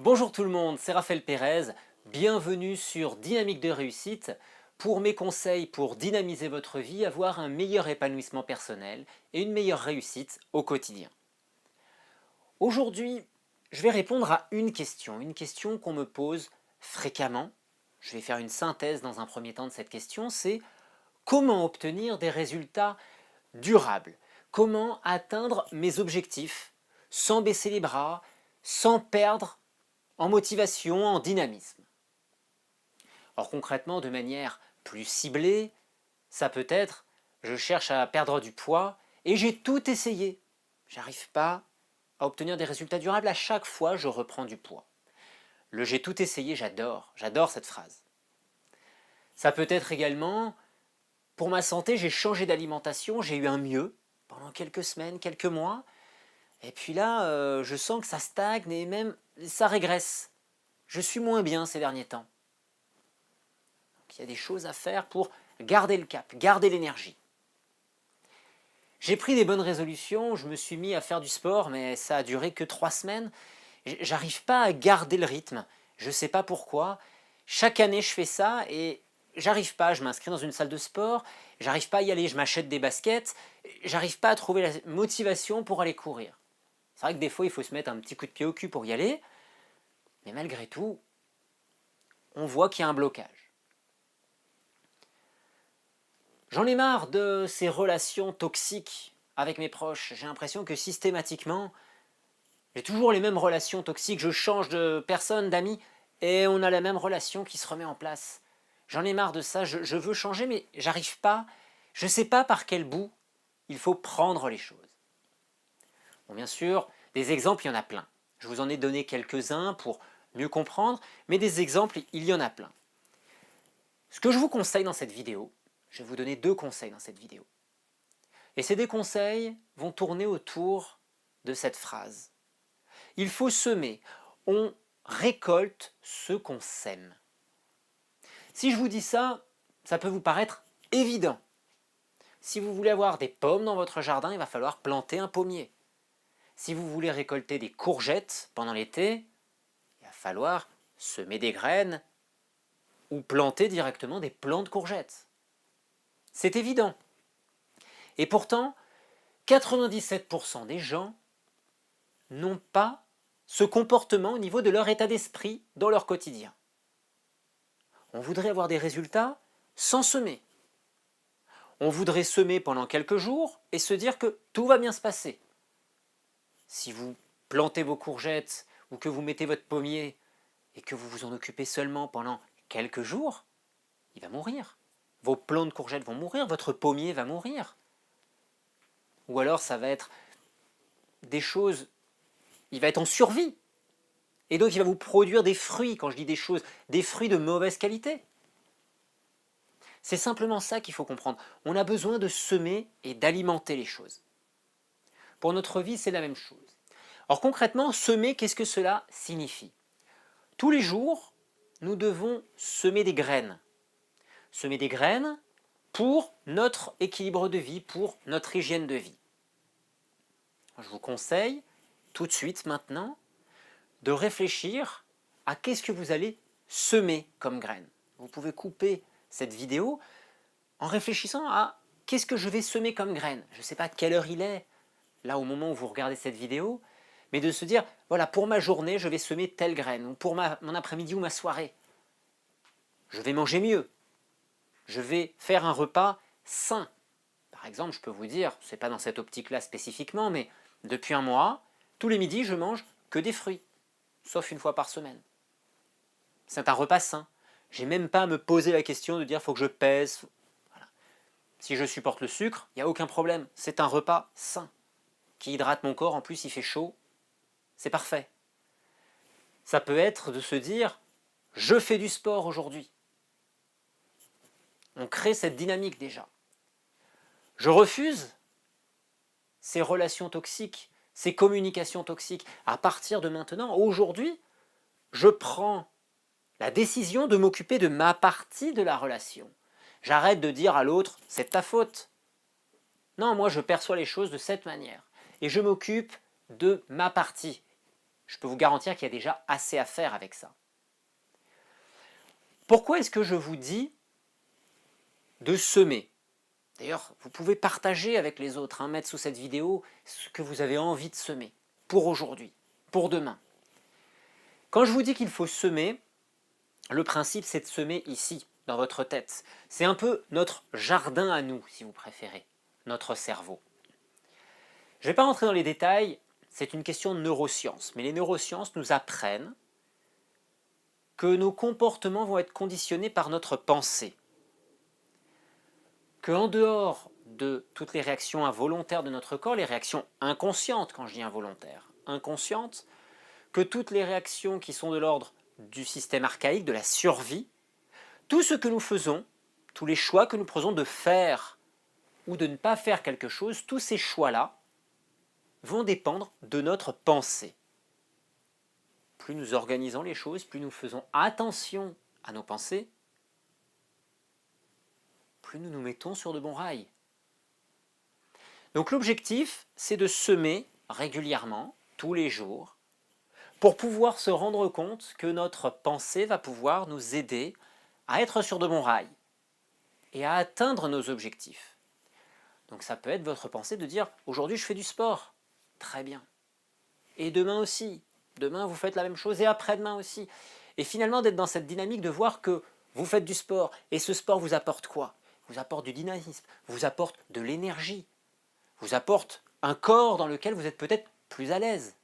Bonjour tout le monde, c'est Raphaël Pérez, bienvenue sur Dynamique de réussite pour mes conseils pour dynamiser votre vie, avoir un meilleur épanouissement personnel et une meilleure réussite au quotidien. Aujourd'hui, je vais répondre à une question qu'on me pose fréquemment. Je vais faire une synthèse dans un premier temps de cette question, c'est comment obtenir des résultats durables? Comment atteindre mes objectifs sans baisser les bras, sans perdre en motivation, en dynamisme? Alors concrètement, de manière plus ciblée, ça peut être, je cherche à perdre du poids et j'ai tout essayé. J'arrive pas à obtenir des résultats durables, à chaque fois je reprends du poids. Le j'ai tout essayé, j'adore cette phrase. Ça peut être également, pour ma santé, j'ai changé d'alimentation, j'ai eu un mieux pendant quelques semaines, quelques mois, et puis là, je sens que ça stagne et même ça régresse. Je suis moins bien ces derniers temps. Donc, il y a des choses à faire pour garder le cap, garder l'énergie. J'ai pris des bonnes résolutions, je me suis mis à faire du sport, mais ça a duré que 3 semaines. J'arrive pas à garder le rythme, je ne sais pas pourquoi. Chaque année je fais ça et j'arrive pas, je m'inscris dans une salle de sport, j'arrive pas à y aller, je m'achète des baskets, j'arrive pas à trouver la motivation pour aller courir. C'est vrai que des fois il faut se mettre un petit coup de pied au cul pour y aller, mais malgré tout, on voit qu'il y a un blocage. J'en ai marre de ces relations toxiques avec mes proches. J'ai l'impression que systématiquement, j'ai toujours les mêmes relations toxiques. Je change de personne, d'amis, et on a la même relation qui se remet en place. J'en ai marre de ça, je veux changer, mais j'arrive pas. Je ne sais pas par quel bout il faut prendre les choses. Bon, bien sûr, des exemples, il y en a plein. Je vous en ai donné quelques-uns pour mieux comprendre, mais des exemples, il y en a plein. Ce que je vous conseille dans cette vidéo, je vais vous donner 2 conseils dans cette vidéo. Et ces 2 conseils vont tourner autour de cette phrase. Il faut semer. On récolte ce qu'on sème. Si je vous dis ça, ça peut vous paraître évident. Si vous voulez avoir des pommes dans votre jardin, il va falloir planter un pommier. Si vous voulez récolter des courgettes pendant l'été, il va falloir semer des graines ou planter directement des plants de courgettes. C'est évident. Et pourtant, 97% des gens n'ont pas ce comportement au niveau de leur état d'esprit dans leur quotidien. On voudrait avoir des résultats sans semer. On voudrait semer pendant quelques jours et se dire que tout va bien se passer. Si vous plantez vos courgettes ou que vous mettez votre pommier et que vous vous en occupez seulement pendant quelques jours, il va mourir. Vos plants de courgettes vont mourir, votre pommier va mourir. Ou alors ça va être des choses, il va être en survie. Et donc il va vous produire des fruits, quand je dis des choses, des fruits de mauvaise qualité. C'est simplement ça qu'il faut comprendre. On a besoin de semer et d'alimenter les choses. Pour notre vie, c'est la même chose. Alors concrètement, semer, qu'est-ce que cela signifie? Tous les jours, nous devons semer des graines. Semer des graines pour notre équilibre de vie, pour notre hygiène de vie. Je vous conseille, tout de suite maintenant, de réfléchir à qu'est-ce que vous allez semer comme graines. Vous pouvez couper cette vidéo en réfléchissant à qu'est-ce que je vais semer comme graines. Je ne sais pas quelle heure il est, là au moment où vous regardez cette vidéo, mais de se dire, voilà, pour ma journée, je vais semer telle graine, ou pour mon après-midi ou ma soirée. Je vais manger mieux. Je vais faire un repas sain. Par exemple, je peux vous dire, ce n'est pas dans cette optique-là spécifiquement, mais depuis un mois, tous les midis, je mange que des fruits, sauf une fois par semaine. C'est un repas sain. J'ai même pas à me poser la question de dire, il faut que je pèse. Voilà. Si je supporte le sucre, il n'y a aucun problème. C'est un repas sain, qui hydrate mon corps, en plus il fait chaud. C'est parfait. Ça peut être de se dire, je fais du sport aujourd'hui. On crée cette dynamique déjà. Je refuse ces relations toxiques, ces communications toxiques. À partir de maintenant, aujourd'hui, je prends la décision de m'occuper de ma partie de la relation. J'arrête de dire à l'autre, c'est de ta faute. Non, moi je perçois les choses de cette manière. Et je m'occupe de ma partie. Je peux vous garantir qu'il y a déjà assez à faire avec ça. Pourquoi est-ce que je vous dis de semer? D'ailleurs, vous pouvez partager avec les autres, mettre sous cette vidéo ce que vous avez envie de semer pour aujourd'hui, pour demain. Quand je vous dis qu'il faut semer, le principe c'est de semer ici, dans votre tête. C'est un peu notre jardin à nous, si vous préférez, notre cerveau. Je ne vais pas rentrer dans les détails, c'est une question de neurosciences, mais les neurosciences nous apprennent que nos comportements vont être conditionnés par notre pensée. Qu'en dehors de toutes les réactions involontaires de notre corps, les réactions inconscientes, quand je dis involontaires, inconscientes, que toutes les réactions qui sont de l'ordre du système archaïque, de la survie, tout ce que nous faisons, tous les choix que nous prenons de faire ou de ne pas faire quelque chose, tous ces choix-là vont dépendre de notre pensée. Plus nous organisons les choses, plus nous faisons attention à nos pensées, plus nous nous mettons sur de bons rails. Donc l'objectif, c'est de semer régulièrement, tous les jours, pour pouvoir se rendre compte que notre pensée va pouvoir nous aider à être sur de bons rails et à atteindre nos objectifs. Donc ça peut être votre pensée de dire « aujourd'hui je fais du sport ». Très bien. Et demain aussi. Demain vous faites la même chose et après-demain aussi. Et finalement d'être dans cette dynamique de voir que vous faites du sport et ce sport vous apporte quoi? Vous apporte du dynamisme, vous apporte de l'énergie, vous apporte un corps dans lequel vous êtes peut-être plus à l'aise.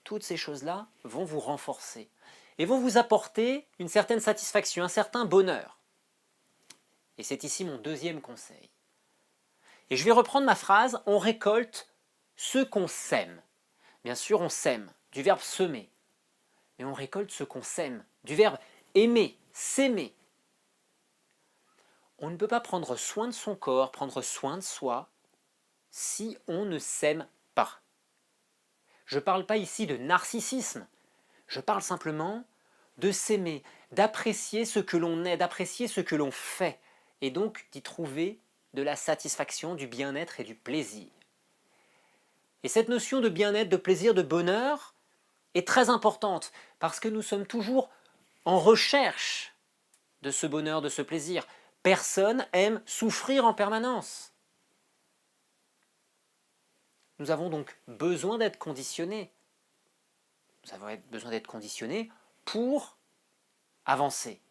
Toutes ces choses-là vont vous renforcer et vont vous apporter une certaine satisfaction, un certain bonheur. Et c'est ici mon deuxième conseil. Et je vais reprendre ma phrase, on récolte ce qu'on sème. Bien sûr, on sème, du verbe semer. Mais on récolte ce qu'on sème, du verbe aimer, s'aimer. On ne peut pas prendre soin de son corps, prendre soin de soi, si on ne s'aime pas. Je ne parle pas ici de narcissisme, je parle simplement de s'aimer, d'apprécier ce que l'on est, d'apprécier ce que l'on fait, et donc d'y trouver de la satisfaction, du bien-être et du plaisir. Et cette notion de bien-être, de plaisir, de bonheur est très importante parce que nous sommes toujours en recherche de ce bonheur, de ce plaisir. Personne aime souffrir en permanence. Nous avons donc besoin d'être conditionnés. Nous avons besoin d'être conditionnés pour avancer.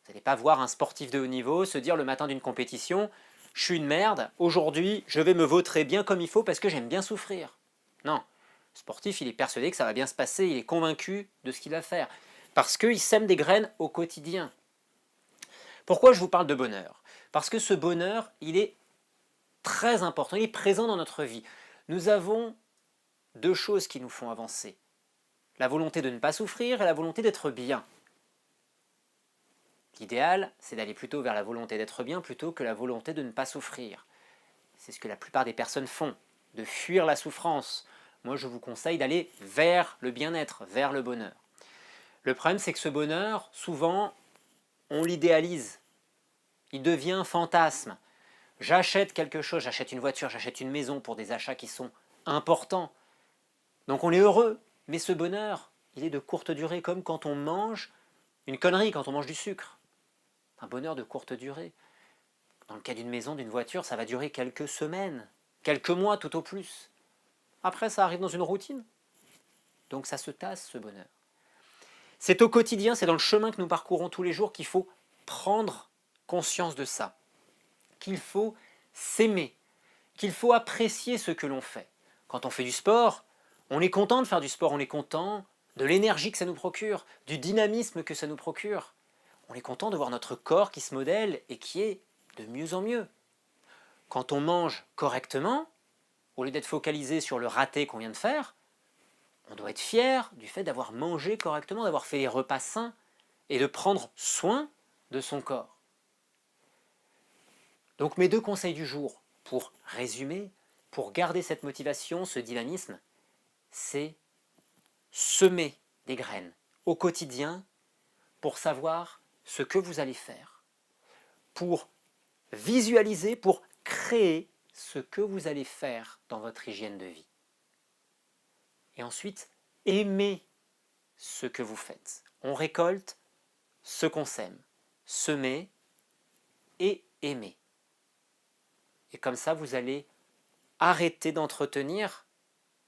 Vous n'allez pas voir un sportif de haut niveau se dire le matin d'une compétition « je suis une merde, aujourd'hui je vais me vautrer bien comme il faut parce que j'aime bien souffrir ». Non, le sportif il est persuadé que ça va bien se passer, il est convaincu de ce qu'il va faire, parce qu'il sème des graines au quotidien. Pourquoi je vous parle de bonheur? Parce que ce bonheur, il est très important, il est présent dans notre vie. Nous avons deux choses qui nous font avancer. La volonté de ne pas souffrir et la volonté d'être bien. L'idéal, c'est d'aller plutôt vers la volonté d'être bien plutôt que la volonté de ne pas souffrir. C'est ce que la plupart des personnes font, de fuir la souffrance. Moi, je vous conseille d'aller vers le bien-être, vers le bonheur. Le problème, c'est que ce bonheur, souvent, on l'idéalise. Il devient un fantasme. J'achète quelque chose, j'achète une voiture, j'achète une maison pour des achats qui sont importants. Donc on est heureux, mais ce bonheur, il est de courte durée, comme quand on mange une connerie, quand on mange du sucre. Un bonheur de courte durée. Dans le cas d'une maison, d'une voiture, ça va durer quelques semaines, quelques mois tout au plus. Après, ça arrive dans une routine. Donc ça se tasse, ce bonheur. C'est au quotidien, c'est dans le chemin que nous parcourons tous les jours qu'il faut prendre conscience de ça. Qu'il faut s'aimer, qu'il faut apprécier ce que l'on fait. Quand on fait du sport, on est content de faire du sport, on est content de l'énergie que ça nous procure, du dynamisme que ça nous procure. On est content de voir notre corps qui se modèle et qui est de mieux en mieux. Quand on mange correctement, au lieu d'être focalisé sur le raté qu'on vient de faire, on doit être fier du fait d'avoir mangé correctement, d'avoir fait des repas sains et de prendre soin de son corps. Donc mes deux conseils du jour, pour résumer, pour garder cette motivation, ce dynamisme, c'est semer des graines au quotidien pour savoir ce que vous allez faire, pour visualiser, pour créer ce que vous allez faire dans votre hygiène de vie. Et ensuite, aimez ce que vous faites. On récolte ce qu'on sème. Semer et aimer. Et comme ça, vous allez arrêter d'entretenir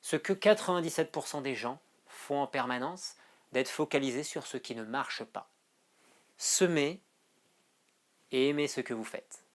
ce que 97% des gens font en permanence, d'être focalisés sur ce qui ne marche pas. Semez et aimez ce que vous faites.